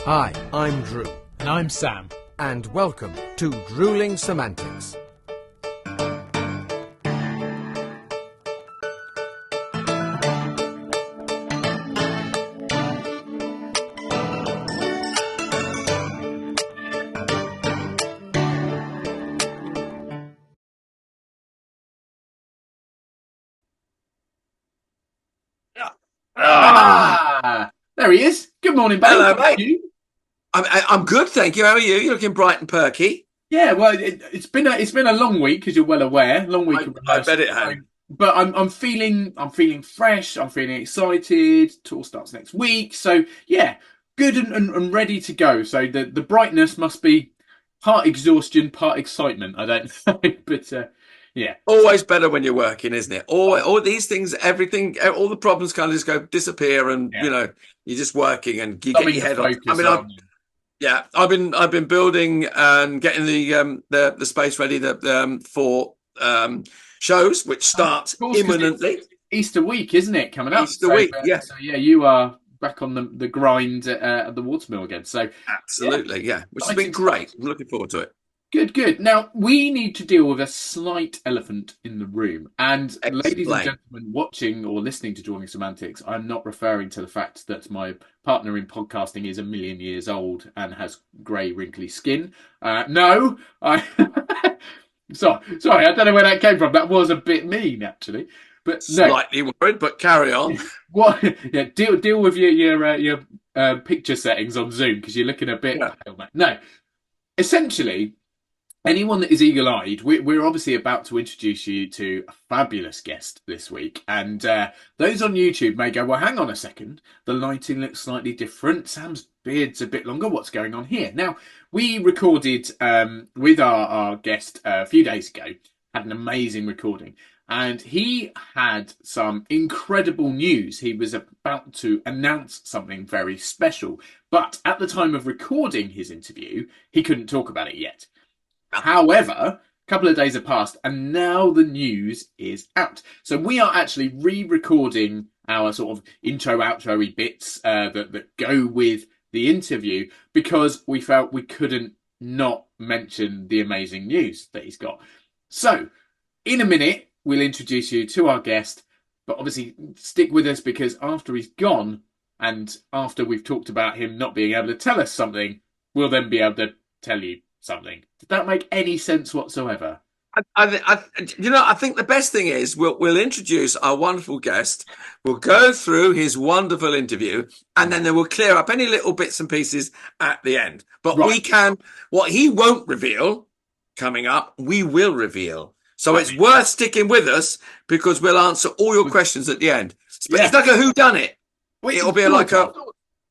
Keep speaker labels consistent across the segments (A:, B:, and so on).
A: Hi, I'm Drew.
B: And I'm Sam.
A: And welcome to Drewling Samantics.
B: There he is. Good morning, babe.
C: Hello,
B: How are
C: mate.
B: you?
C: I'm good, thank you. How are you? You're looking bright and perky.
B: Yeah, well, it's been a long week, as you're well aware. Long week of
C: I
B: rehearsal.
C: bet it has.
B: But I'm feeling fresh. I'm feeling excited. Tour starts next week, so yeah, good and ready to go. So the brightness must be part exhaustion, part excitement. I don't know, but yeah.
C: Always better when you're working, isn't it? All these things, everything, all the problems kind of just go disappear, and
B: Yeah.
C: you're just working and you
B: Something
C: get your
B: to
C: head on.
B: focus on.
C: I've been building and getting the space ready for shows which start
B: Of course, 'cause
C: imminently.
B: it's Easter week, isn't it? Coming up.
C: Easter week, yeah.
B: So yeah, you are back on the grind at the watermill again. So
C: Absolutely, yeah. Which has
B: exciting
C: been great.
B: stuff.
C: I'm looking forward to it.
B: Good. Now we need to deal with a slight elephant in the room. And ladies and
C: Explain.
B: gentlemen, watching or listening to Drewling Samantics, I'm not referring to the fact that my partner in podcasting is a million years old and has grey, wrinkly skin. No, I. Sorry, I don't know where that came from. That was a bit mean, actually. But no.
C: Slightly worried, but carry on.
B: What? Yeah, deal with your picture settings on Zoom because you're looking a bit pale, mate. No, essentially, anyone that is eagle-eyed, we're obviously about to introduce you to a fabulous guest this week, and those on YouTube may go, "Well, hang on a second, the lighting looks slightly different. Sam's beard's a bit longer. What's going on here?" Now, we recorded with our guest a few days ago. Had an amazing recording. And he had some incredible news. He was about to announce something very special. But at the time of recording his interview, he couldn't talk about it yet. However, a couple of days have passed and now the news is out. So we are actually re-recording our sort of intro, outro-y bits that go with the interview because we felt we couldn't not mention the amazing news that he's got. So, in a minute, we'll introduce you to our guest, but obviously stick with us because after he's gone and after we've talked about him not being able to tell us something, we'll then be able to tell you something. Did that make any sense whatsoever?
C: I think the best thing is we'll introduce our wonderful guest. We'll go through his wonderful interview, and then we'll clear up any little bits and pieces at the end. But
B: Right.
C: we can, what he won't reveal coming up, we will reveal. So it's worth sticking with us because we'll answer all your questions at the end. But it's like a whodunit. It'll be like a,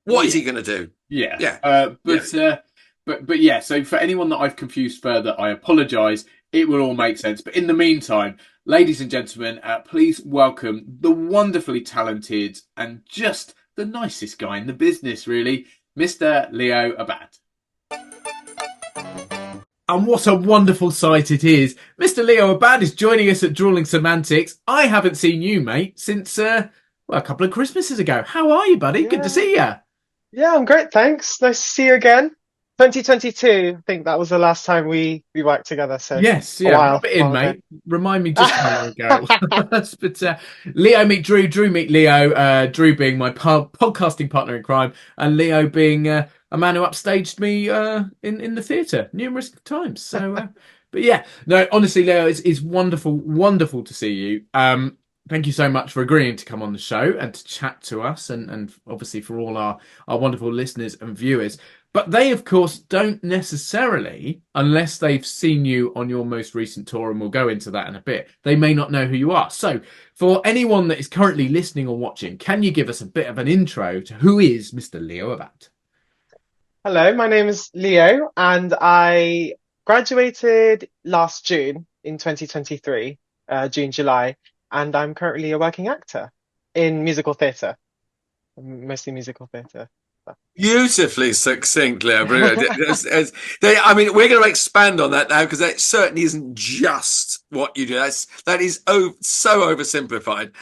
C: what is he going to do?
B: Yeah. But yeah, so for anyone that I've confused further, I apologise. It will all make sense. But in the meantime, ladies and gentlemen, please welcome the wonderfully talented and just the nicest guy in the business, really, Mr. Leo Abad. And what a wonderful sight it is. Mr. Leo Abad is joining us at Drewling Samantics. I haven't seen you, mate, since a couple of Christmases ago. How are you, buddy? Good to see you.
D: Yeah, I'm great, thanks. Nice to see you again. 2022, I think that was the last time we worked together. So
B: yes, rub it in, mate. Remind me just how long ago. But Leo meet Drew, Drew meet Leo. Drew being my podcasting partner in crime, and Leo being a man who upstaged me in the theatre numerous times. So, but yeah, no, honestly, Leo, it's wonderful to see you. Thank you so much for agreeing to come on the show and to chat to us, and obviously for all our wonderful listeners and viewers. But they, of course, don't necessarily, unless they've seen you on your most recent tour, and we'll go into that in a bit, they may not know who you are. So for anyone that is currently listening or watching, can you give us a bit of an intro to who is Mr. Leo Abad?
D: Hello, my name is Leo, and I graduated last June in 2023, June, July, and I'm currently a working actor in musical theatre, mostly musical theatre.
C: Beautifully succinct, Leo. I mean, we're going to expand on that now because that certainly isn't just what you do. That is so oversimplified.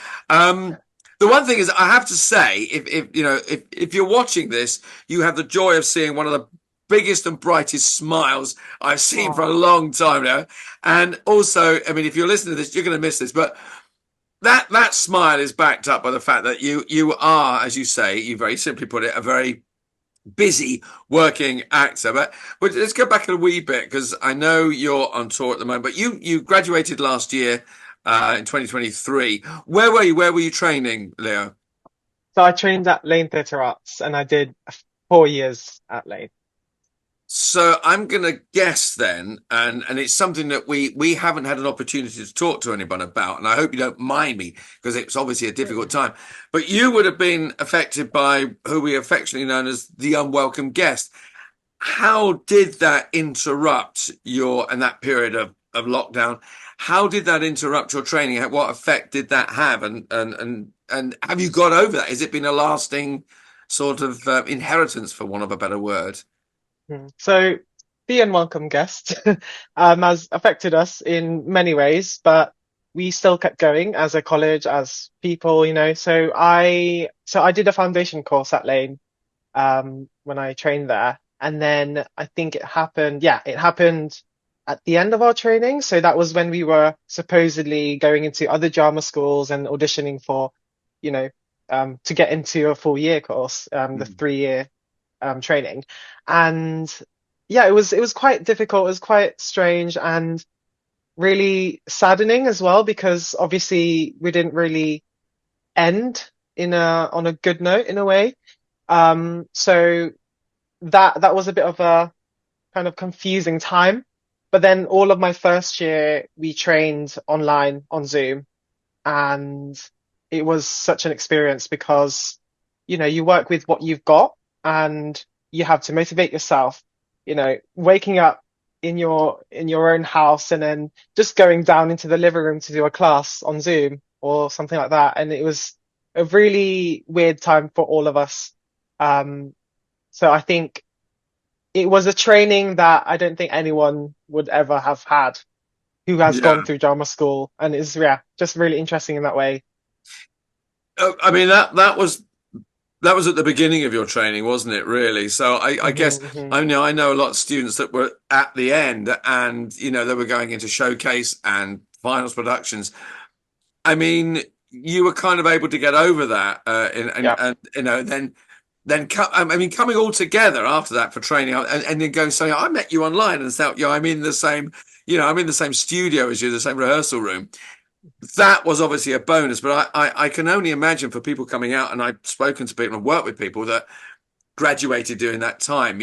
C: The one thing is, I have to say, if you're watching this, you have the joy of seeing one of the biggest and brightest smiles I've seen for a long time now. And also, I mean, if you're listening to this, you're going to miss this, but that smile is backed up by the fact that you are, as you say, you very simply put it, a very busy working actor. But let's go back a wee bit, because I know you're on tour at the moment, but you graduated last year in 2023. Where were you? Where were you training, Leo?
D: So I trained at Laine Theatre Arts, and I did 4 years at Laine.
C: So I'm going to guess then, and it's something that we haven't had an opportunity to talk to anyone about, and I hope you don't mind me, because it's obviously a difficult time, but you would have been affected by who we affectionately known as the unwelcome guest. How did that interrupt and that period of lockdown? How did that interrupt your training? What effect did that have? And have you got over that? Has it been a lasting sort of inheritance, for want of a better word?
D: So the unwelcome guest has affected us in many ways, but we still kept going as a college, as people, So I did a foundation course at Laine when I trained there, and then I think it happened. Yeah, it happened at the end of our training. So that was when we were supposedly going into other drama schools and auditioning for, to get into a full year course, the 3 year training. And yeah, it was quite difficult. It was quite strange and really saddening as well, because obviously we didn't really end on a good note in a way. So that was a bit of a kind of confusing time. But then all of my first year, we trained online on Zoom, and it was such an experience because, you work with what you've got, and you have to motivate yourself, waking up in your own house and then just going down into the living room to do a class on Zoom or something like that. And it was a really weird time for all of us. So I think it was a training that I don't think anyone would ever have had who has gone through drama school, and it's just really interesting in that way.
C: I mean, that was at the beginning of your training, wasn't it, really? So I guess I know a lot of students that were at the end, and they were going into showcase and finals productions. I mean, you were kind of able to get over that, coming all together after that for training, and then going saying, I met you online, and so I'm in the same studio as you, the same rehearsal room. That was obviously a bonus, but I can only imagine for people coming out, and I've spoken to people and worked with people that graduated during that time,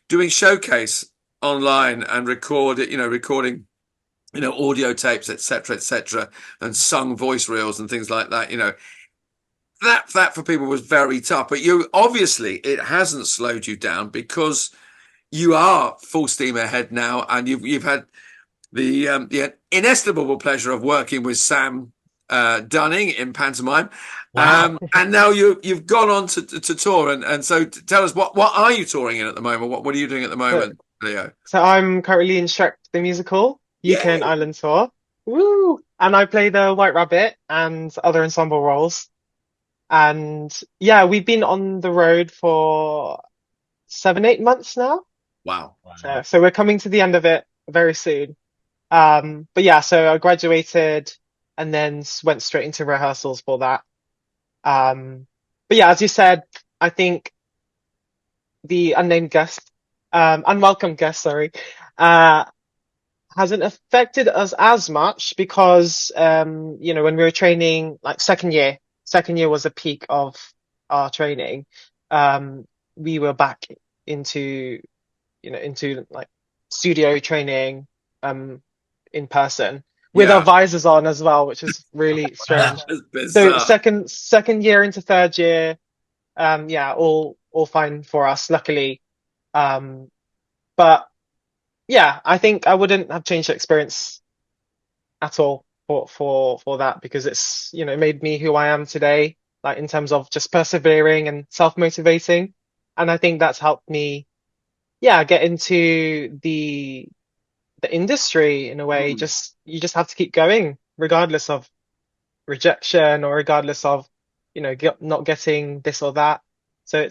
C: doing showcase online and recording, audio tapes, etc., and sung voice reels and things like that, that for people was very tough. But it hasn't slowed you down, because you are full steam ahead now, and you've had the inestimable pleasure of working with Sam Dunning in pantomime.
D: Wow.
C: And now you've gone on to tour, and so tell us, what are you touring in at the moment? What are you doing at the moment, Leo?
D: So I'm currently in Shrek The Musical, UK and Ireland tour. Woo! And I play the White Rabbit and other ensemble roles. And yeah, we've been on the road for 7-8 months now.
C: Wow.
D: So we're coming to the end of it very soon. But yeah, so I graduated and then went straight into rehearsals for that. But yeah, as you said, I think the unwelcome guest, sorry, hasn't affected us as much because, when we were training, like second year was the peak of our training. We were back into like studio training, in person with our visors on as well, which is really strange. So second year into third year, all fine for us, luckily. But yeah, I think I wouldn't have changed the experience at all for that, because it's, made me who I am today, like in terms of just persevering and self-motivating. And I think that's helped me, get into the industry in a way. You just have to keep going regardless of rejection or regardless of not getting this or that. So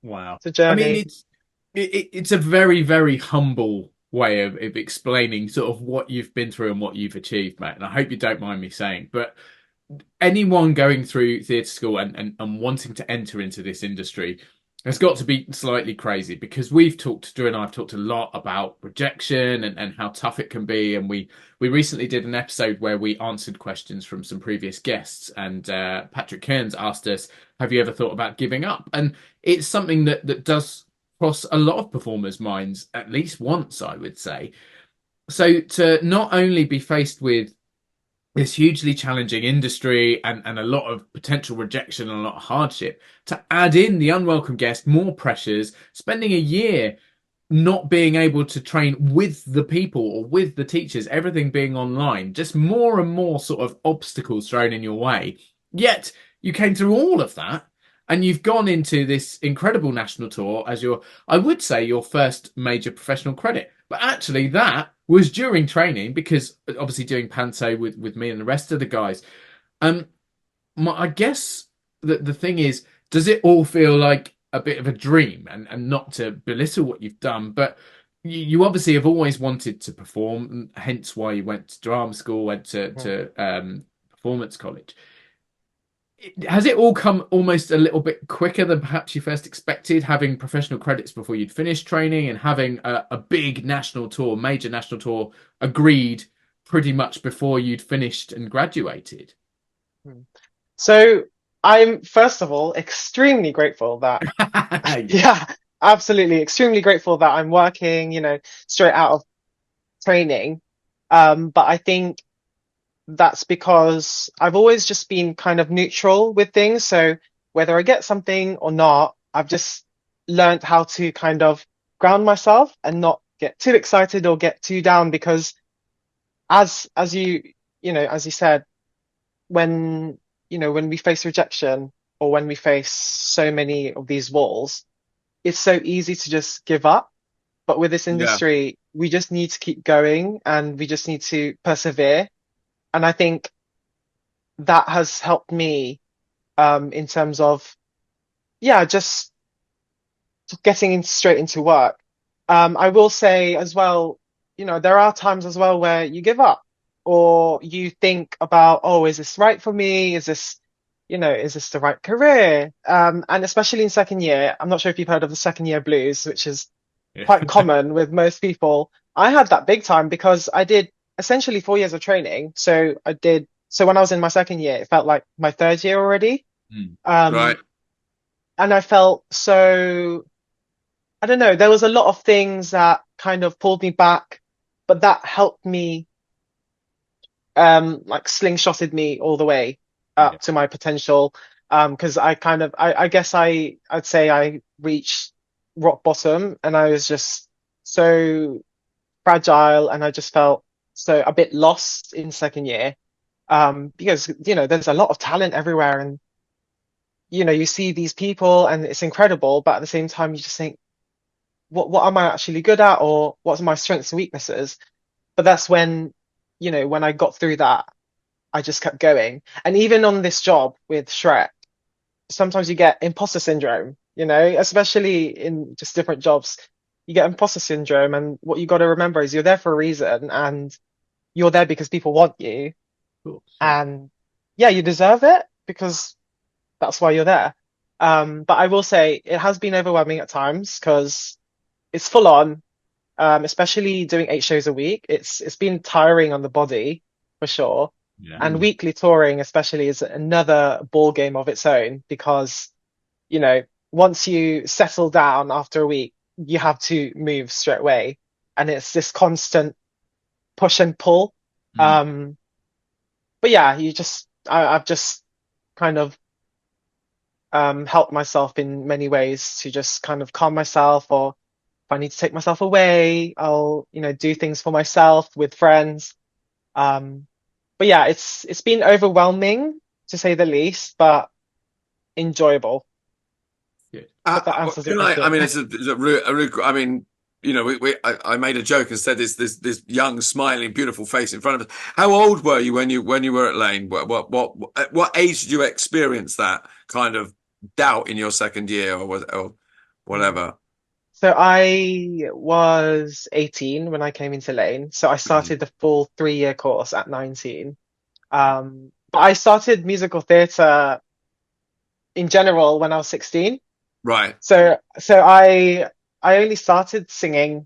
B: Wow.
D: it's a
B: I mean,
D: journey.
B: it's a very, very humble way of explaining sort of what you've been through and what you've achieved, mate. And I hope you don't mind me saying, but anyone going through theatre school and wanting to enter into this industry has got to be slightly crazy, because Drew and I have talked a lot about rejection and how tough it can be. And we recently did an episode where we answered questions from some previous guests, and Patrick Kearns asked us, have you ever thought about giving up? And it's something that does cross a lot of performers' minds at least once, I would say. So to not only be faced with this hugely challenging industry and a lot of potential rejection and a lot of hardship, to add in the unwelcome guest, more pressures, spending a year not being able to train with the people or with the teachers, everything being online, just more and more sort of obstacles thrown in your way. Yet you came through all of that and you've gone into this incredible national tour as I would say, your first major professional credit. But actually that was during training, because obviously doing panto with me and the rest of the guys. I guess that the thing is, does it all feel like a bit of a dream? And not to belittle what you've done, but you obviously have always wanted to perform, hence why you went to drama school, went to performance college. Has it all come almost a little bit quicker than perhaps you first expected, having professional credits before you'd finished training and having a big national tour, major national tour agreed pretty much before you'd finished and graduated?
D: So I'm first of all extremely grateful that, yeah, absolutely extremely grateful that I'm working, straight out of training. But I think that's because I've always just been kind of neutral with things. So whether I get something or not, I've just learned how to kind of ground myself and not get too excited or get too down, because as you said, when we face rejection or when we face so many of these walls, it's so easy to just give up. But with this
C: Yeah.
D: industry, we just need to keep going and we just need to persevere. And I think that has helped me in terms of, yeah, just getting straight into work. I will say as well, there are times as well where you give up or you think about, oh, is this right for me? Is this the right career? And especially in second year, I'm not sure if you've heard of the second year blues, which is quite common with most people. I had that big time because I did essentially 4 years of training. So when I was in my second year, it felt like my third year already.
C: Right.
D: And I felt so, I don't know, there was a lot of things that kind of pulled me back, but that helped me, like slingshotted me all the way up to my potential. Because I guess I'd say I reached rock bottom and I was just so fragile and I just felt so a bit lost in second year. Because, there's a lot of talent everywhere and, you see these people and it's incredible, but at the same time, you just think, what am I actually good at, or what's my strengths and weaknesses? But that's when I got through that, I just kept going. And even on this job with Shrek, sometimes you get imposter syndrome, especially in just different jobs, you get imposter syndrome. And what you got to remember is you're there for a reason and you're there because people want you.
B: Cool.
D: And yeah, you deserve it because that's why you're there. But I will say it has been overwhelming at times because it's full on, especially doing 8 shows a week. It's been tiring on the body for sure.
B: Yeah.
D: And weekly touring especially is another ball game of its own because, once you settle down after a week, you have to move straight away. And it's this constant push and pull. But yeah, I've just kind of helped myself in many ways to just kind of calm myself, or if I need to take myself away, I'll, do things for myself with friends. But yeah, it's been overwhelming to say the least, but enjoyable.
B: Good.
D: Hope that answers your question.
C: I mean, I mean, I made a joke and said this young, smiling, beautiful face in front of us. How old were you when you were at Laine? At what age did you experience that kind of doubt in your second year or whatever?
D: So I was 18 when I came into Lane. So I started the full 3-year course at 19. But I started musical theatre in general when I was 16.
C: Right.
D: So I only started singing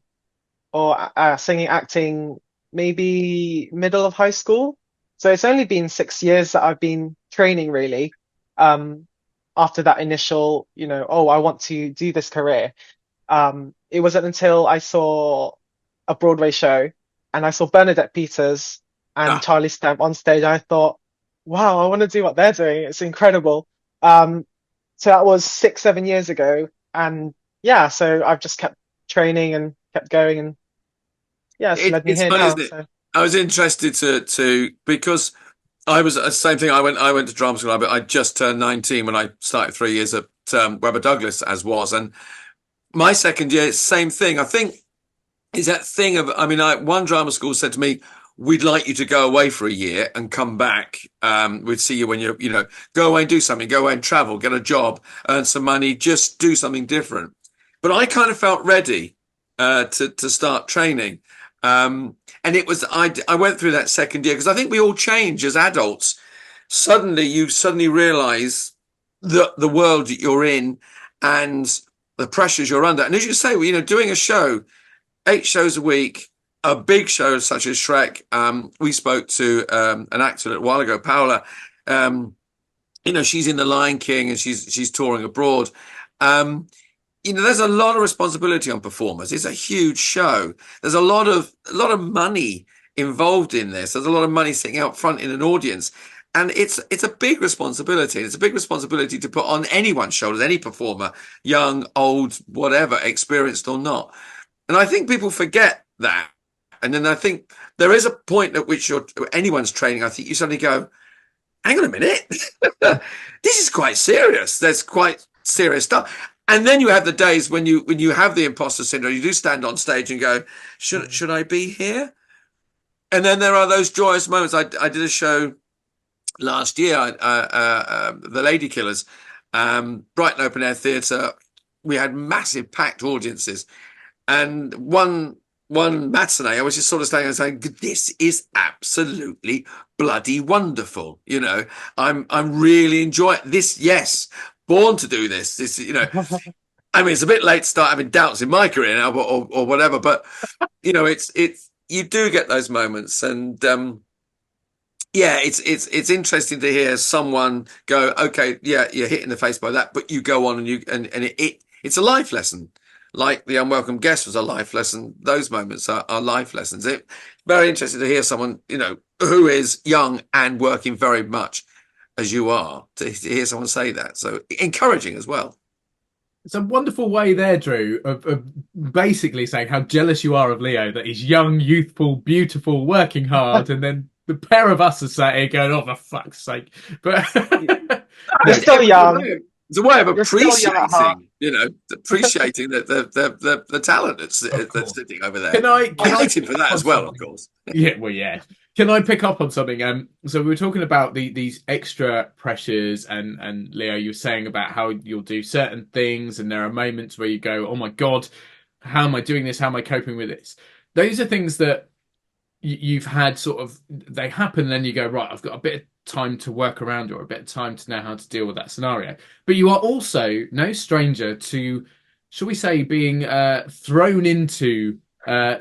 D: or singing acting maybe middle of high school. So it's only been 6 years that I've been training really. Um, After that initial, oh, I want to do this career. It wasn't until I saw a Broadway show and I saw Bernadette Peters and
C: Ah,
D: Charlie Stamp on stage. I thought, wow, I want to do what they're doing. It's incredible. Um, so that was 6, 7 years ago. And yeah, so I've just kept training and kept going. And yeah, it's led me
C: it's
D: here
C: funny,
D: now.
C: isn't it?
D: So
C: I was interested to because I was the same thing. I went to drama school, but I just turned 19 when I started 3 years at Webber Douglas, as was, and my second year, same thing. I think is that thing of, I mean, one drama school said to me, "We'd like you to go away for a year and come back. We'd see you when go away and do something, go away and travel, get a job, earn some money, just do something different." But I kind of felt ready to start training. And it was I went through that second year because I think we all change as adults. You suddenly realize the world that you're in and the pressures you're under. And as you say, doing a show, 8 shows a week, a big show such as Shrek. We spoke to an actor a while ago, Paola. She's in The Lion King and she's touring abroad. There's a lot of responsibility on performers. It's a huge show. There's a lot of money involved in this. There's a lot of money sitting out front in an audience. And it's a big responsibility. It's a big responsibility to put on anyone's shoulders, any performer, young, old, whatever, experienced or not. And I think people forget that. And then I think there is a point at which anyone's training, I think you suddenly go, hang on a minute. This is quite serious. There's quite serious stuff. And then you have the days when you have the imposter syndrome, you do stand on stage and go, should I be here? And then there are those joyous moments. I did a show last year, The Lady Killers, Brighton Open Air Theatre. We had massive packed audiences. And one matinee, I was just sort of standing and saying, "This is absolutely bloody wonderful." I'm really enjoying this. Yes, born to do this. I mean, it's a bit late to start having doubts in my career now, or whatever. But it's you do get those moments, and yeah, it's interesting to hear someone go, "Okay, yeah, you're hit in the face by that," but you go on and it's a life lesson. Like the unwelcome guest was a life lesson. Those moments are life lessons. It's very interesting to hear someone, who is young and working very much as you are, to hear someone say that. So encouraging as well.
B: It's a wonderful way there, Drew, of basically saying how jealous you are of Leo, that he's young, youthful, beautiful, working hard, and then the pair of us are sat here going, "Oh, for fuck's sake!" But
D: you're still young.
C: It's a way of
D: You're still young at heart.
C: appreciating the talent that's sitting over there.
B: Can I
C: hate him for that as well, of course.
B: Yeah, well, yeah. Can I pick up on something? So we were talking about these extra pressures, and Leo, you were saying about how you'll do certain things, and there are moments where you go, "Oh my God, how am I doing this? How am I coping with this?" Those are things that you've had they happen, and then you go, "Right, I've got a bit of time to work around, or a bit of time to know how to deal with that scenario." But you are also no stranger to, shall we say, being thrown into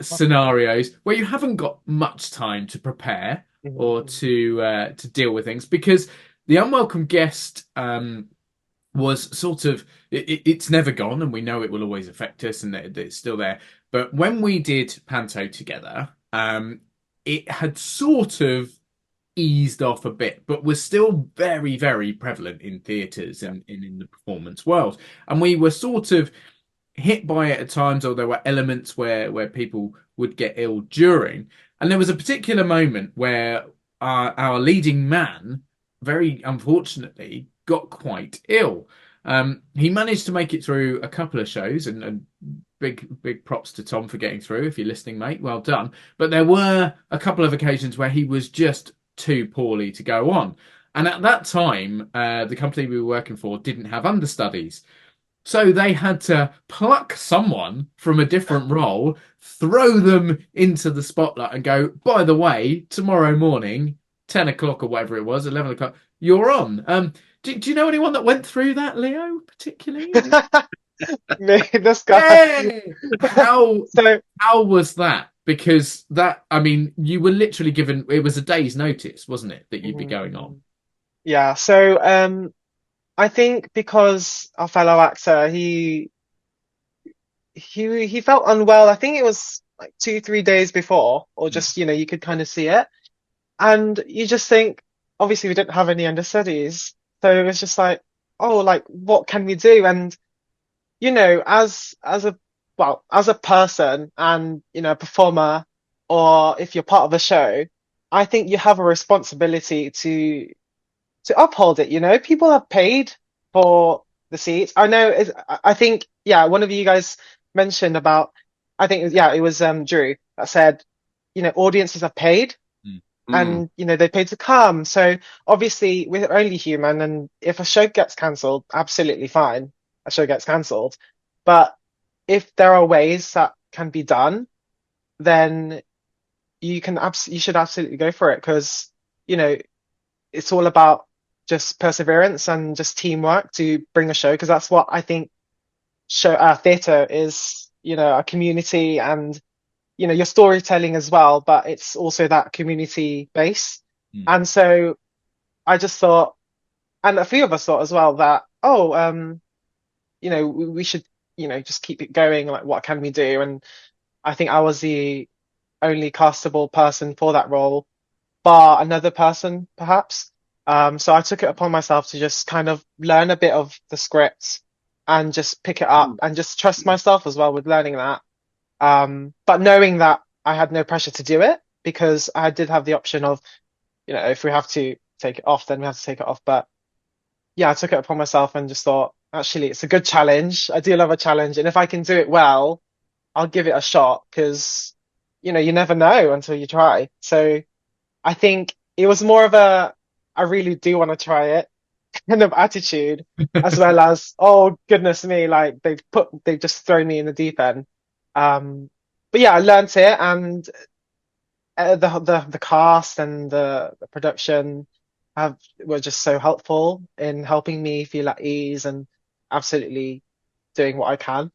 B: scenarios where you haven't got much time to prepare or to deal with things, because the unwelcome guest was it's never gone, and we know it will always affect us, and it's still there. But when we did panto together, it had sort of eased off a bit, but was still very, very prevalent in theatres and in the performance world. And we were sort of hit by it at times, or there were elements where people would get ill during. And there was a particular moment where our leading man, very unfortunately, got quite ill. He managed to make it through a couple of shows, and big props to Tom for getting through. If you're listening, mate, well done. But there were a couple of occasions where he was just too poorly to go on. And at that time, the company we were working for didn't have understudies. So they had to pluck someone from a different role, throw them into the spotlight and go, by the way, tomorrow morning, 10 o'clock or whatever it was, 11 o'clock, you're on. Do you know anyone that went through that, Leo, particularly?
D: Me, this guy.
B: Hey! How was that? Because you were literally given, it was a day's notice, wasn't it, that you'd be going on?
D: Yeah, so I think because our fellow actor, he felt unwell. I think it was like 2, 3 days before, or just, you could kind of see it. And you just think, obviously we didn't have any understudies. So it was just like, oh, like, what can we do? And, as a person and, a performer, or if you're part of a show, I think you have a responsibility to uphold it. People have paid for the seats. I think, yeah, one of you guys mentioned about, I think, yeah, it was Drew that said, audiences have paid and, they paid to come. So obviously we're only human, and if a show gets cancelled, absolutely fine. A show gets cancelled. But if there are ways that can be done, then you should absolutely go for it, because, it's all about just perseverance and just teamwork to bring a show, because that's what I think theatre is, a community, and your storytelling as well, but it's also that community base. And so I just thought, and a few of us thought as well, that we should just keep it going, like, what can we do? And I think I was the only castable person for that role, bar another person perhaps. So I took it upon myself to just kind of learn a bit of the script and just pick it up and just trust myself as well with learning that. But knowing that I had no pressure to do it, because I did have the option of, if we have to take it off, then we have to take it off. But yeah, I took it upon myself and just thought, actually, it's a good challenge. I do love a challenge. And if I can do it well, I'll give it a shot, because, you never know until you try. So I think it was more of I really do want to try it kind of attitude, as well as, oh goodness me, like they've just thrown me in the deep end. But yeah, I learned it, and the cast and the production were just so helpful in helping me feel at ease and absolutely doing what I can.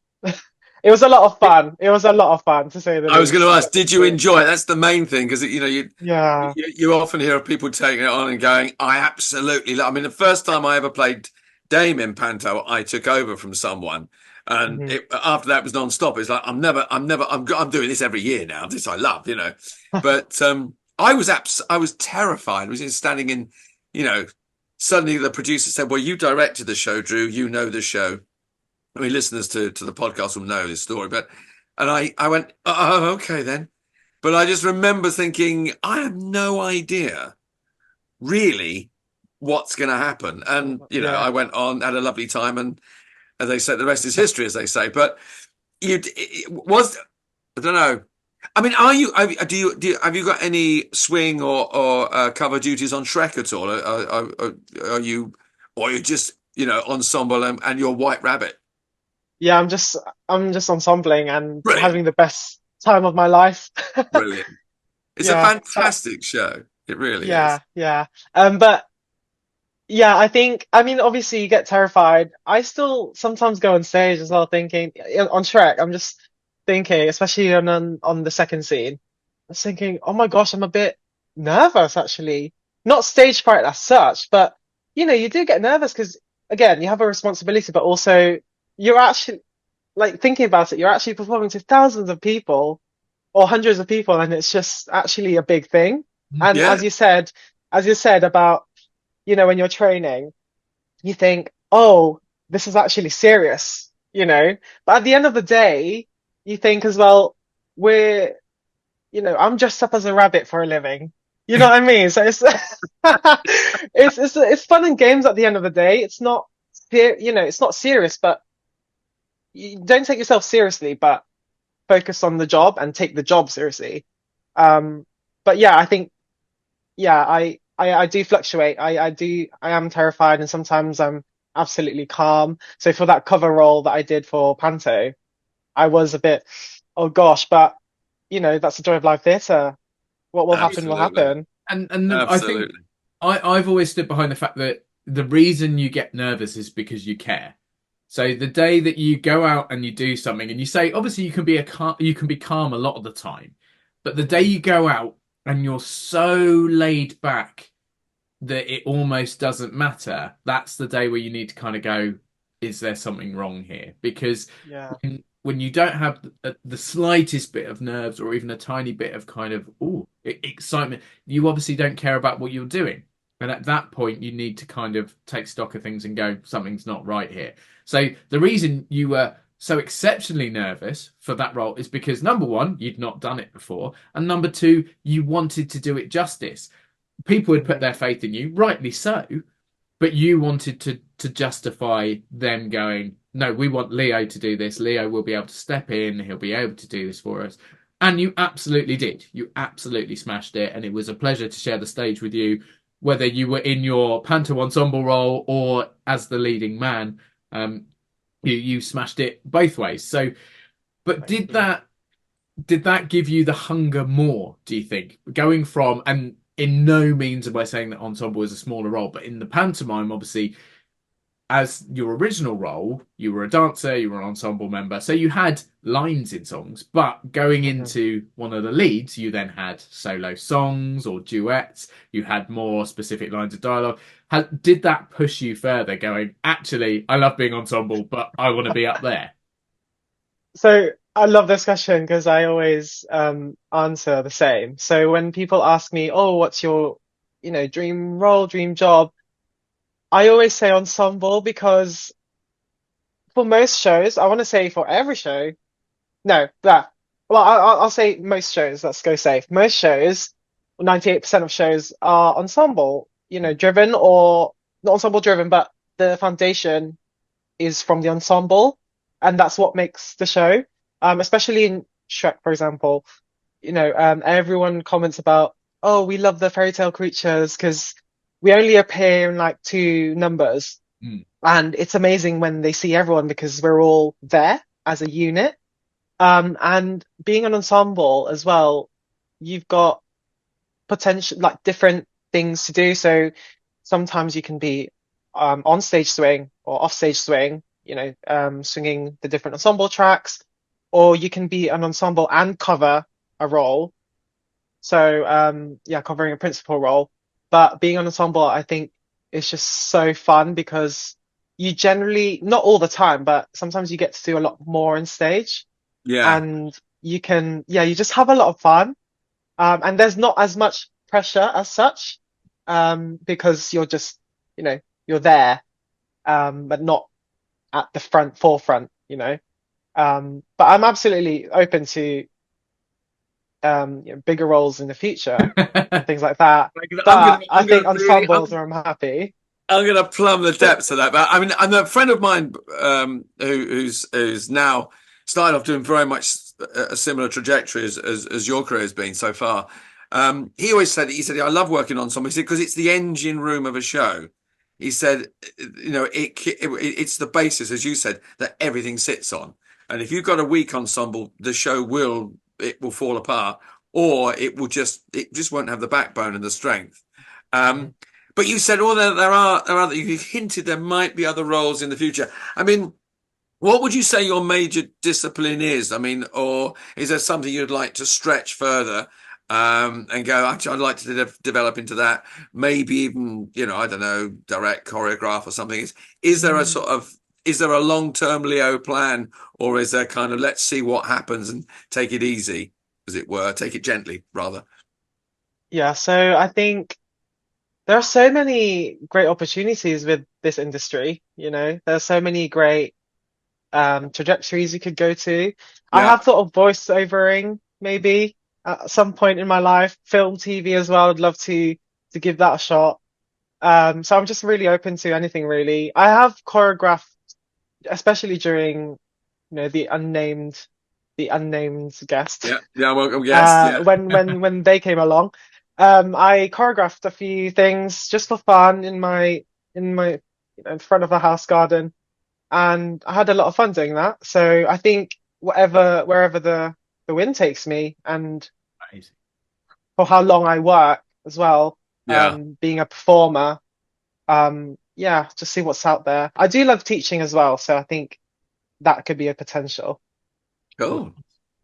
D: It was a lot of fun. It was a lot of fun, to say the least.
C: I was going to ask, did you enjoy it? That's the main thing, because
D: yeah,
C: you often hear of people taking it on and going, I absolutely love. I mean, the first time I ever played Dame in panto, I took over from someone, and after that was non-stop. It's like I'm doing this every year now. This I love, But I was terrified. I was standing in, suddenly the producer said, "Well, you directed the show, Drew. You know the show." I mean, listeners to the podcast will know this story, and I went, oh, okay then. But I just remember thinking, I have no idea really what's going to happen. And, I went on, had a lovely time, and as they say, the rest is history, as they say. But I don't know. I mean, have you got any swing or cover duties on Shrek at all? Are you just, ensemble and you're White Rabbit?
D: Yeah, I'm just ensembling and
C: Brilliant.
D: having the best time of my life.
C: Brilliant. It's a fantastic show. It really is.
D: Yeah. But yeah, I mean, obviously you get terrified. I still sometimes go on stage as well thinking, on Shrek, I'm just thinking, especially on the second scene, I was thinking, oh my gosh, I'm a bit nervous actually. Not stage fright as such, but you do get nervous because, again, you have a responsibility, but also you're actually, like, thinking about it, you're actually performing to thousands of people or hundreds of people, and it's just actually a big thing. And as you said about, when you're training, you think, oh, this is actually serious, but at the end of the day, you think as well, I'm dressed up as a rabbit for a living. You know what I mean? So it's, it's fun and games at the end of the day. It's not it's not serious, but you don't take yourself seriously, but focus on the job and take the job seriously. But yeah, I think, yeah, I do fluctuate. I am terrified, and sometimes I'm absolutely calm. So for that cover role that I did for Panto, I was a bit, oh gosh, but that's the joy of live theatre. What will happen will
C: Absolutely.
D: happen.
B: And I think
C: Absolutely.
B: I've always stood behind the fact that the reason you get nervous is because you care. So the day that you go out and you do something and you say, obviously you can be calm a lot of the time, but the day you go out and you're so laid back that it almost doesn't matter, that's the day where you need to kind of go, is there something wrong here? Because
D: Yeah.
B: when you don't have the slightest bit of nerves or even a tiny bit of kind of excitement, you obviously don't care about what you're doing. And at that point, you need to kind of take stock of things and go, something's not right here. So the reason you were so exceptionally nervous for that role is because number one, you'd not done it before, and number two, you wanted to do it justice. People had put their faith in you, rightly so, but you wanted to justify them going, no, we want Leo to do this. Leo will be able to step in. He'll be able to do this for us. And you absolutely did. You absolutely smashed it. And it was a pleasure to share the stage with you, whether you were in your panto ensemble role or as the leading man. You smashed it both ways. So, but
D: Thank you.
B: did that give you the hunger more, do you think? Going from, and in no means am I saying that ensemble is a smaller role, but in the pantomime, obviously, as your original role, you were a dancer, you were an ensemble member, so you had lines in songs, but going
D: Mhm.
B: into one of the leads, you then had solo songs or duets, you had more specific lines of dialogue. Did that push you further, going, actually, I love being ensemble, but I want to be up there?
D: So I love this question because I always answer the same. So when people ask me, "Oh, what's your, dream role, dream job?" I always say ensemble because for most shows, I want to say for every show, no, that. Well, I'll say most shows. Let's go safe. Most shows, 98% of shows are ensemble, driven or not ensemble driven, but the foundation is from the ensemble, and that's what makes the show. Especially in Shrek, for example, everyone comments about, oh, we love the fairy tale creatures because we only appear in like two numbers,
B: Mm.
D: and it's amazing when they see everyone because we're all there as a unit. And being an ensemble as well, you've got potential like different things to do. So sometimes you can be on stage swing or off stage swing, swinging the different ensemble tracks, or you can be an ensemble and cover a role. So yeah, covering a principal role. But being an ensemble, I think, is just so fun because you generally, not all the time, but sometimes you get to do a lot more on stage,
C: Yeah.
D: and you just have a lot of fun. And there's not as much pressure as such, because you're just, you're there, but not at the forefront. But I'm absolutely open to, bigger roles in the future and things like that.
C: I'm gonna,
D: But I
C: I'm
D: think
C: gonna really,
D: ensembles are I'm happy.
C: I'm going to plumb the depths of that. But I mean, and a friend of mine who's now started off doing very much a similar trajectory as your career has been so far. He always said, I love working on something. He said, because it's the engine room of a show. He said, it's the basis, as you said, that everything sits on. And if you've got a weak ensemble, the show will fall apart, or it just won't have the backbone and the strength.
D: Mhm.
C: But you said, there are, you hinted there might be other roles in the future. I mean, what would you say your major discipline is? I mean, or is there something you'd like to stretch further, and go, actually, I'd like to develop into that, maybe even, I don't know, direct, choreograph or something. Is there
D: Mm.
C: is there a long-term Leo plan, or is there kind of, let's see what happens and take it easy, as it were, take it gently, rather?
D: Yeah, so I think there are so many great opportunities with this industry, There's so many great trajectories you could go to. I
C: Yeah.
D: have thought of voiceovering maybe at some point in my life, film, TV as well. I'd love to give that a shot. So I'm just really open to anything really. I have choreographed, especially during, the unnamed guest.
C: Yeah, welcome guest. Yeah.
D: When they came along, I choreographed a few things just for fun in my in front of the house garden, and I had a lot of fun doing that. So I think wherever the wind takes me, and
B: Amazing.
D: for how long I work as well,
C: Yeah.
D: being a performer, yeah, just see what's out there. I do love teaching as well, so I think that could be a potential.
C: Cool.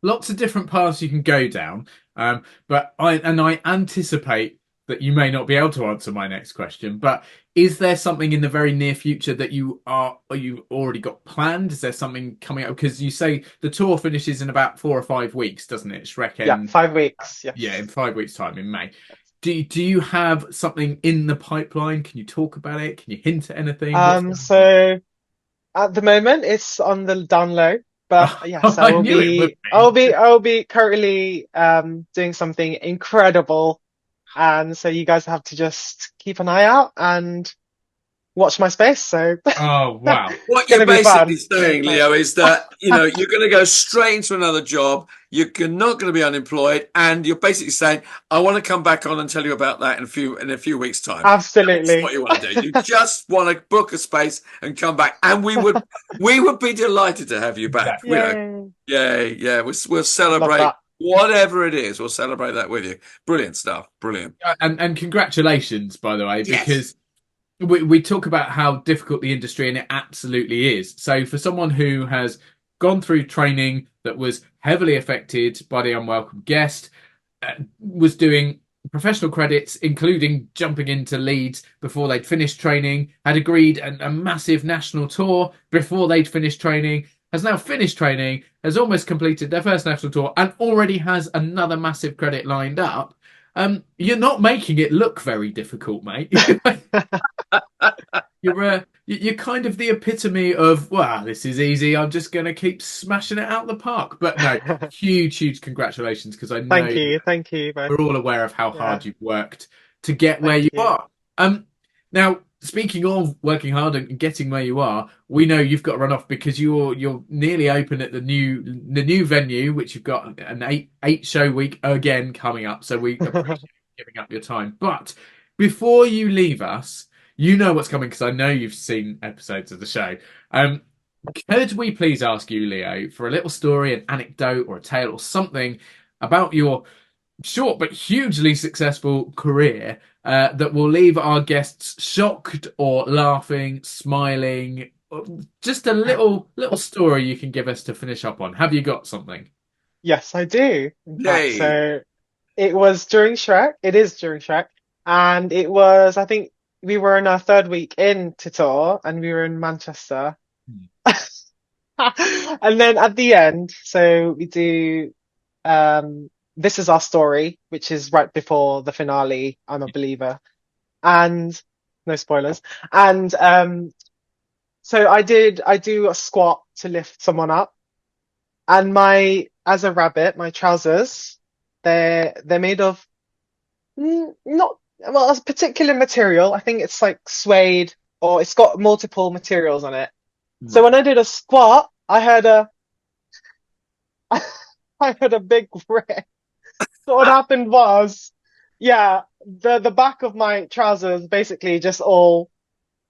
B: Lots of different paths you can go down, but I anticipate that you may not be able to answer my next question. But is there something in the very near future that you already got planned? Is there something coming up? Because you say the tour finishes in about 4 or 5 weeks, doesn't it? Shrek
D: Yeah,
B: End.
D: 5 weeks. Yes.
B: Yeah, in 5 weeks' time in May. Do you have something in the pipeline? Can you talk about it? Can you hint at anything?
D: So at the moment it's on the down low, but yes,
B: I knew it would be.
D: I'll be currently doing something incredible, and so you guys have to just keep an eye out and watch my space. So
B: Oh wow!
C: What
D: it's
C: you're
D: gonna be fun.
C: basically saying, Leo, is that you're going to go straight into another job. You're not going to be unemployed, and you're basically saying, "I want to come back on and tell you about that in a few weeks' time." That's
D: Absolutely.
C: what you want to do. You just want to book a space and come back, and we would be delighted to have you back.
B: Exactly.
D: Yay.
C: Yeah. We'll
D: Love
C: celebrate
D: that.
C: whatever it is. We'll celebrate that with you. Brilliant stuff. Brilliant.
B: And congratulations, by the way,
C: Yes.
B: because we talk about how difficult the industry, and it absolutely is. So for someone who has gone through training that was heavily affected by the unwelcome guest, was doing professional credits, including jumping into Leeds before they'd finished training, had agreed a massive national tour before they'd finished training, has now finished training, has almost completed their first national tour, and already has another massive credit lined up. You're not making it look very difficult, mate. You're kind of the epitome of, wow, this is easy. I'm just going to keep smashing it out the park. But no, huge congratulations, because I know
D: Thank you both.
B: we're all aware of how
D: Yeah.
B: hard you've worked to get where
D: Thank
B: you
D: you.
B: are. Now, speaking of working hard and getting where you are, we know you've got to run off because you're nearly open at the new venue, which you've got an eight show week again coming up. So we appreciate you giving up your time. But before you leave us, you know what's coming, because I know you've seen episodes of the show. Could we please ask you, Leo, for a little story, an anecdote, or a tale, or something about your short but hugely successful career that will leave our guests shocked or laughing, smiling? Just a little story you can give us to finish up on. Have you got something?
D: Yes, I do. In fact,
C: Yay.
D: so it was during Shrek. It is during Shrek, and it was. I think we were in our third week into tour, and we were in Manchester. And then at the end, so we do. This is our story, which is right before the finale. I'm a believer, and no spoilers. And so I do a squat to lift someone up, and as a rabbit, my trousers, they're made of not well, a particular material. I think it's like suede, or it's got multiple materials on it. So when I did a squat, I heard a big rip. So what happened was, yeah, the back of my trousers basically just all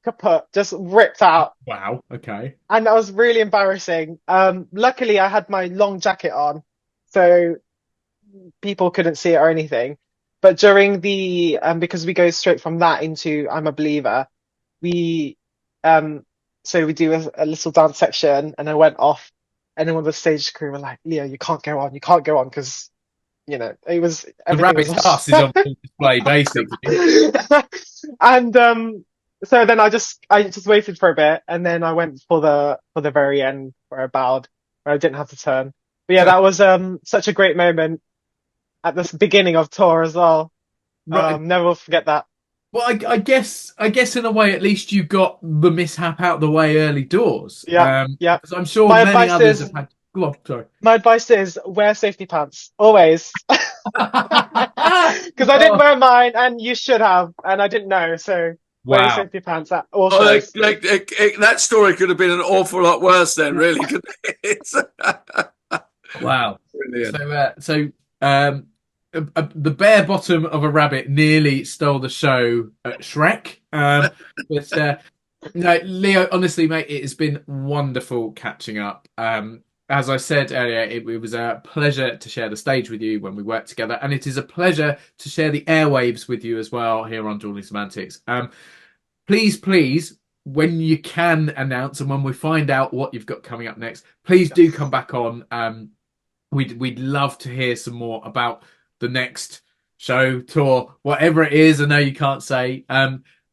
D: kaput, just ripped out.
B: Wow. Okay.
D: And that was really embarrassing. Luckily I had my long jacket on, so people couldn't see it or anything. But during the because we go straight from that into I'm a Believer, we so we do a little dance section, and I went off, and then one of the stage crew were like, Leo, you can't go on, because it was
B: The
D: everything
B: rabbit's
D: was
B: ass is on full display, basically.
D: and so then I just waited for a bit, and then I went for the very end where I bowed, where I didn't have to turn. But yeah, that was such a great moment at the beginning of tour as well.
B: Right.
D: Never will forget that.
B: Well, I guess in a way, at least you got the mishap out the way early doors.
D: Yeah.
B: 'Cause I'm sure
D: My
B: many
D: advice
B: others
D: is-
B: have had. Go on, sorry.
D: My advice is wear safety pants always, because I didn't wear mine, and you should have, and I didn't know. So wearing
B: Wow.
D: safety pants at all
C: Oh,
D: shows.
C: that story could have been an awful lot worse then, really, couldn't it?
B: Wow.
C: Brilliant.
B: The bare bottom of a rabbit nearly stole the show at Shrek. No, Leo, honestly, mate, it has been wonderful catching up. As I said earlier, it was a pleasure to share the stage with you when we worked together, and it is a pleasure to share the airwaves with you as well here on Drewling Samantics. Please, when you can announce and when we find out what you've got coming up next, please do come back on. We'd love to hear some more about the next show, tour, whatever it is. I know you can't say.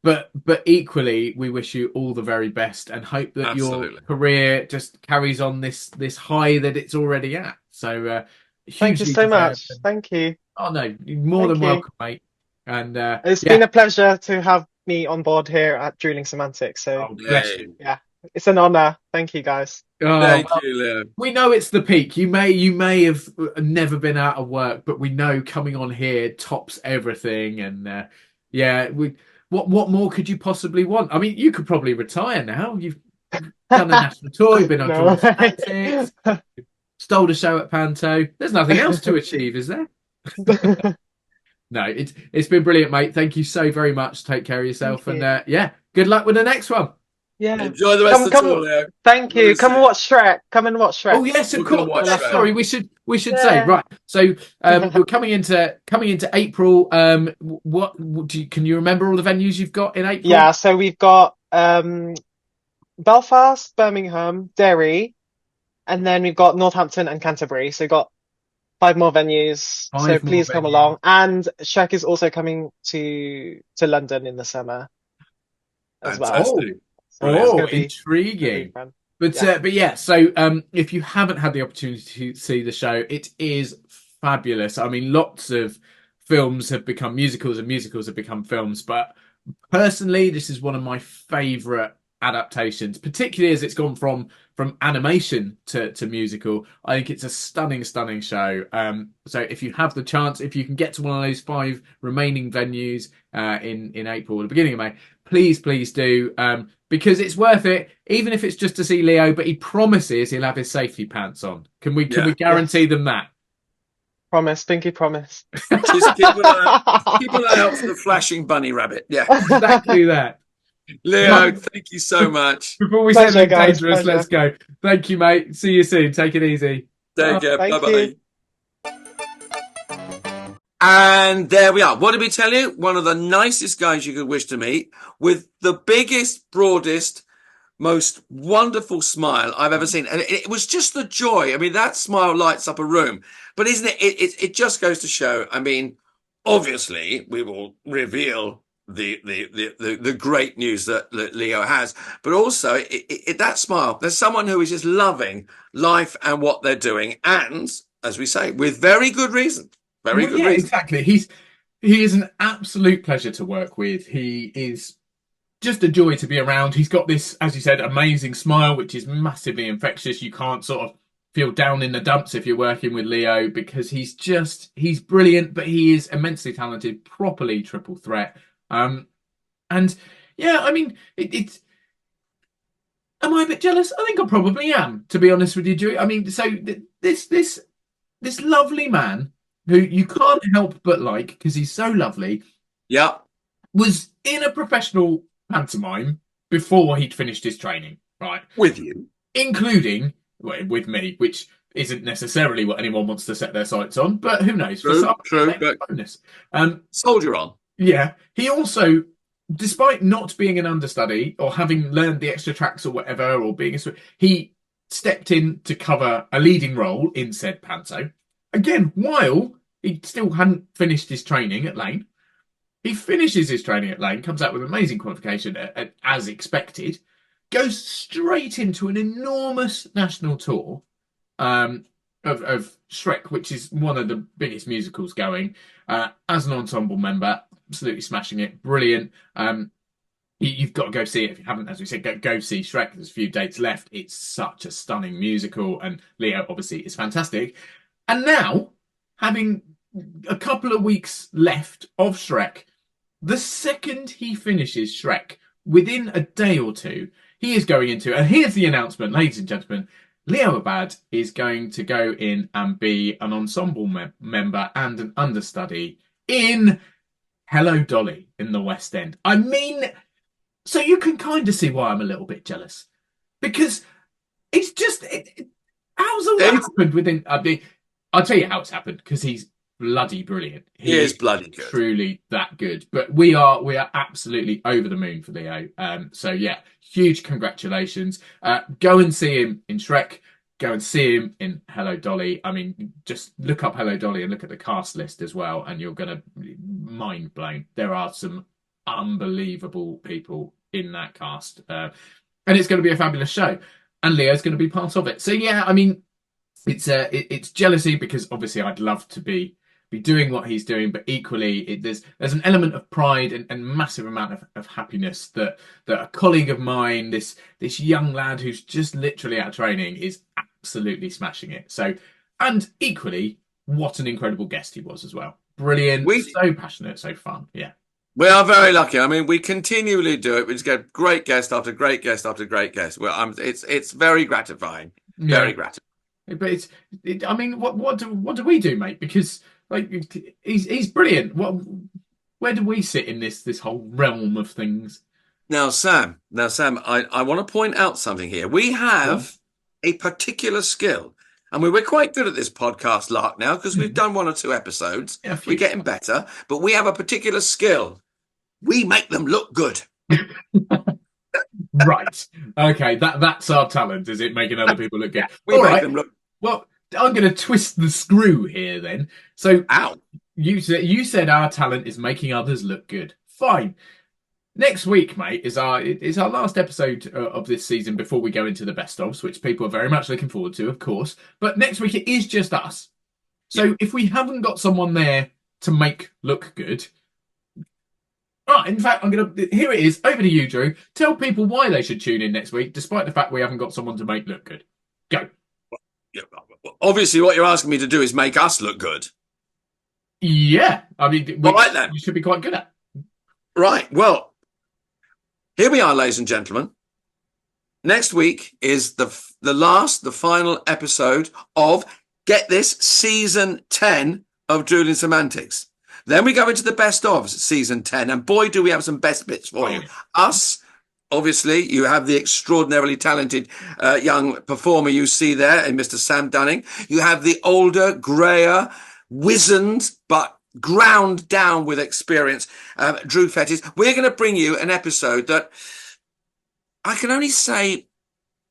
B: But equally, we wish you all the very best and hope that your career just carries on this high that it's already at. So
D: thank you so much. Thank you.
B: Oh no, you're more than welcome, mate. And
D: it's been a pleasure to have me on board here at Drewling Samantics. So
B: bless you.
D: Yeah, it's an honor. Thank you, guys.
C: Thank you, Leo.
B: We know it's the peak. You may have never been out of work, but we know coming on here tops everything. And what more could you possibly want? I mean, you could probably retire now. You've done a national tour. You've been on Drewling Samantics. Stole the show at Panto. There's nothing else to achieve, is there? No, it's been brilliant, mate. Thank you so very much. Take care of yourself, and good luck with the next one.
D: Yeah,
C: enjoy the rest of the tour, Leo.
D: Thank you. Come and watch Shrek. Come and watch Shrek.
B: Oh yes, of course. Sorry, we should say right. So we're coming into April. Can you remember all the venues you've got in April?
D: Yeah, so we've got Belfast, Birmingham, Derry, and then we've got Northampton and Canterbury. So we've got 5 more venues. So please come along. And Shrek is also coming to London in the summer as well.
B: Intriguing. But yeah, so if you haven't had the opportunity to see the show, it is fabulous. I mean, lots of films have become musicals and musicals have become films, but personally, this is one of my favourite adaptations, particularly as it's gone from animation to musical. I think it's a stunning show. So if you have the chance, if you can get to one of those 5 remaining venues in April or the beginning of May, please do, because it's worth it, even if it's just to see Leo, but he promises he'll have his safety pants on. Can we guarantee them that?
D: Promise, pinky promise.
C: Just keep an eye out for the flashing bunny rabbit. Yeah,
B: exactly that.
C: Leo, thank you so much.
B: Before we say anything dangerous, let's go. Thank you, mate. See you soon. Take it easy.
C: Take care. Bye-bye. And there we are. What did we tell you? One of the nicest guys you could wish to meet, with the biggest, broadest, most wonderful smile I've ever seen. And it was just the joy. I mean, that smile lights up a room. But isn't it? It just goes to show. I mean, obviously, we will reveal the great news that Leo has, but also that smile. There's someone who is just loving life and what they're doing, and as we say, with very good reason. Very good reason.
B: Exactly. He is an absolute pleasure to work with. He is just a joy to be around. He's got this, as you said, amazing smile, which is massively infectious. You can't sort of feel down in the dumps if you're working with Leo, because he's brilliant, but he is immensely talented, properly triple threat. And yeah, I mean, it's. Am I a bit jealous? I think I probably am, to be honest with you, Drew. I mean, so this lovely man who you can't help but like because he's so lovely.
C: Yeah,
B: was in a professional pantomime before he'd finished his training, right?
C: With you,
B: including with me, which isn't necessarily what anyone wants to set their sights on, but who knows?
C: True, but
B: bonus.
C: Soldier on.
B: Yeah, he also, despite not being an understudy or having learned the extra tracks or whatever, or being he stepped in to cover a leading role in said panto. Again, while he still hadn't finished his training at Laine. He finishes his training at Laine, comes out with amazing qualification as expected, goes straight into an enormous national tour of Shrek, which is one of the biggest musicals going, as an ensemble member. Absolutely smashing it, brilliant. You've got to go see it if you haven't. As we said, go see Shrek. There's a few dates left. It's such a stunning musical, and Leo obviously is fantastic. And now, having a couple of weeks left of Shrek, The second he finishes Shrek, within a day or two, he is going into, and here's the announcement, ladies and gentlemen, Leo Abad is going to go in and be an ensemble member and an understudy in Hello Dolly in the West End. I mean, so you can kind of see why I'm a little bit jealous. Because it's just, how's all that happened within, I mean, I'll tell you how it's happened, because he's bloody brilliant.
C: He is bloody good.
B: Truly that good. But we are absolutely over the moon for Leo. So yeah, huge congratulations. Go and see him in Shrek. Go and see him in Hello Dolly. I mean, just look up Hello Dolly and look at the cast list as well, and you're going to mind blown. There are some unbelievable people in that cast. And it's going to be a fabulous show. And Leo's going to be part of it. So yeah, I mean, it's jealousy, because obviously I'd love to be doing what he's doing, but equally there's an element of pride and massive amount of happiness that a colleague of mine, this young lad who's just literally out training, is absolutely smashing it. So, and equally, what an incredible guest he was as well. Brilliant, so passionate, so fun. Yeah.
C: We are very lucky. I mean, we continually do it. We just get great guest after great guest after great guest. Well, it's very gratifying. Very gratifying.
B: But I mean, what do we do, mate? Because like he's brilliant. Where do we sit in this whole realm of things?
C: Now, Sam, I want to point out something here. We have a particular skill, and we're quite good at this podcast lark now, because we've done 1 or 2 episodes. Yeah, we're getting better, but we have a particular skill. We make them look good.
B: Right. Okay. That's our talent, is it? Making other people look good.
C: We make them look.
B: Well, I'm going to twist the screw here then. So, you said our talent is making others look good. Fine. Next week, mate, is our last episode of this season before we go into the best ofs, which people are very much looking forward to, of course. But next week it is just us. So if we haven't got someone there to make look good, in fact, here it is. Over to you, Drew. Tell people why they should tune in next week, despite the fact we haven't got someone to make look good. Go.
C: Obviously, what you're asking me to do is make us look good.
B: Yeah, I mean,
C: right then,
B: you should be quite good at.
C: Right. Well, here we are, ladies and gentlemen. Next week is the final episode of, get this, season 10 of Drewling Samantics. Then we go into the best of season 10, and boy, do we have some best bits for you. Us. Obviously, you have the extraordinarily talented young performer you see there in Mr. Sam Dunning. You have the older, greyer, wizened, but ground down with experience, Drew Fettis. We're going to bring you an episode that I can only say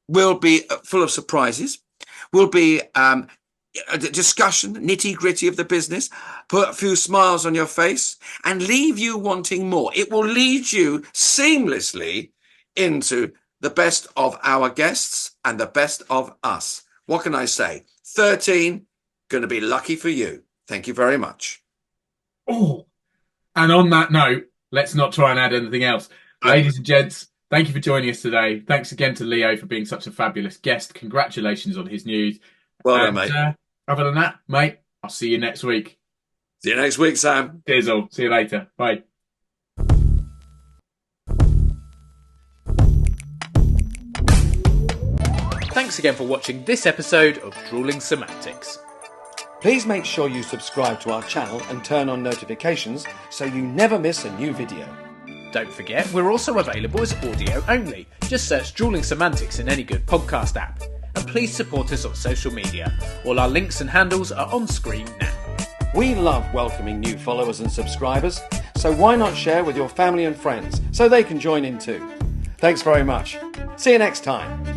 C: will be full of surprises, will be a discussion, nitty-gritty of the business, put a few smiles on your face, and leave you wanting more. It will lead you seamlessly into the best of our guests and the best of us. What can I say? 13, going to be lucky for you. Thank you very much.
B: Oh, and on that note, let's not try and add anything else. Ladies and gents, thank you for joining us today. Thanks again to Leo for being such a fabulous guest. Congratulations on his news.
C: Well done, mate.
B: Other than that, mate, I'll see you next week.
C: See you next week, Sam.
B: Cheers all. See you later. Bye. Thanks again for watching this episode of Drewling Samantics.
C: Please make sure you subscribe to our channel and turn on notifications so you never miss a new video.
B: Don't forget, we're also available as audio only. Just search Drewling Samantics in any good podcast app. And please support us on social media. All our links and handles are on screen now.
C: We love welcoming new followers and subscribers, so why not share with your family and friends so they can join in too? Thanks very much. See you next time.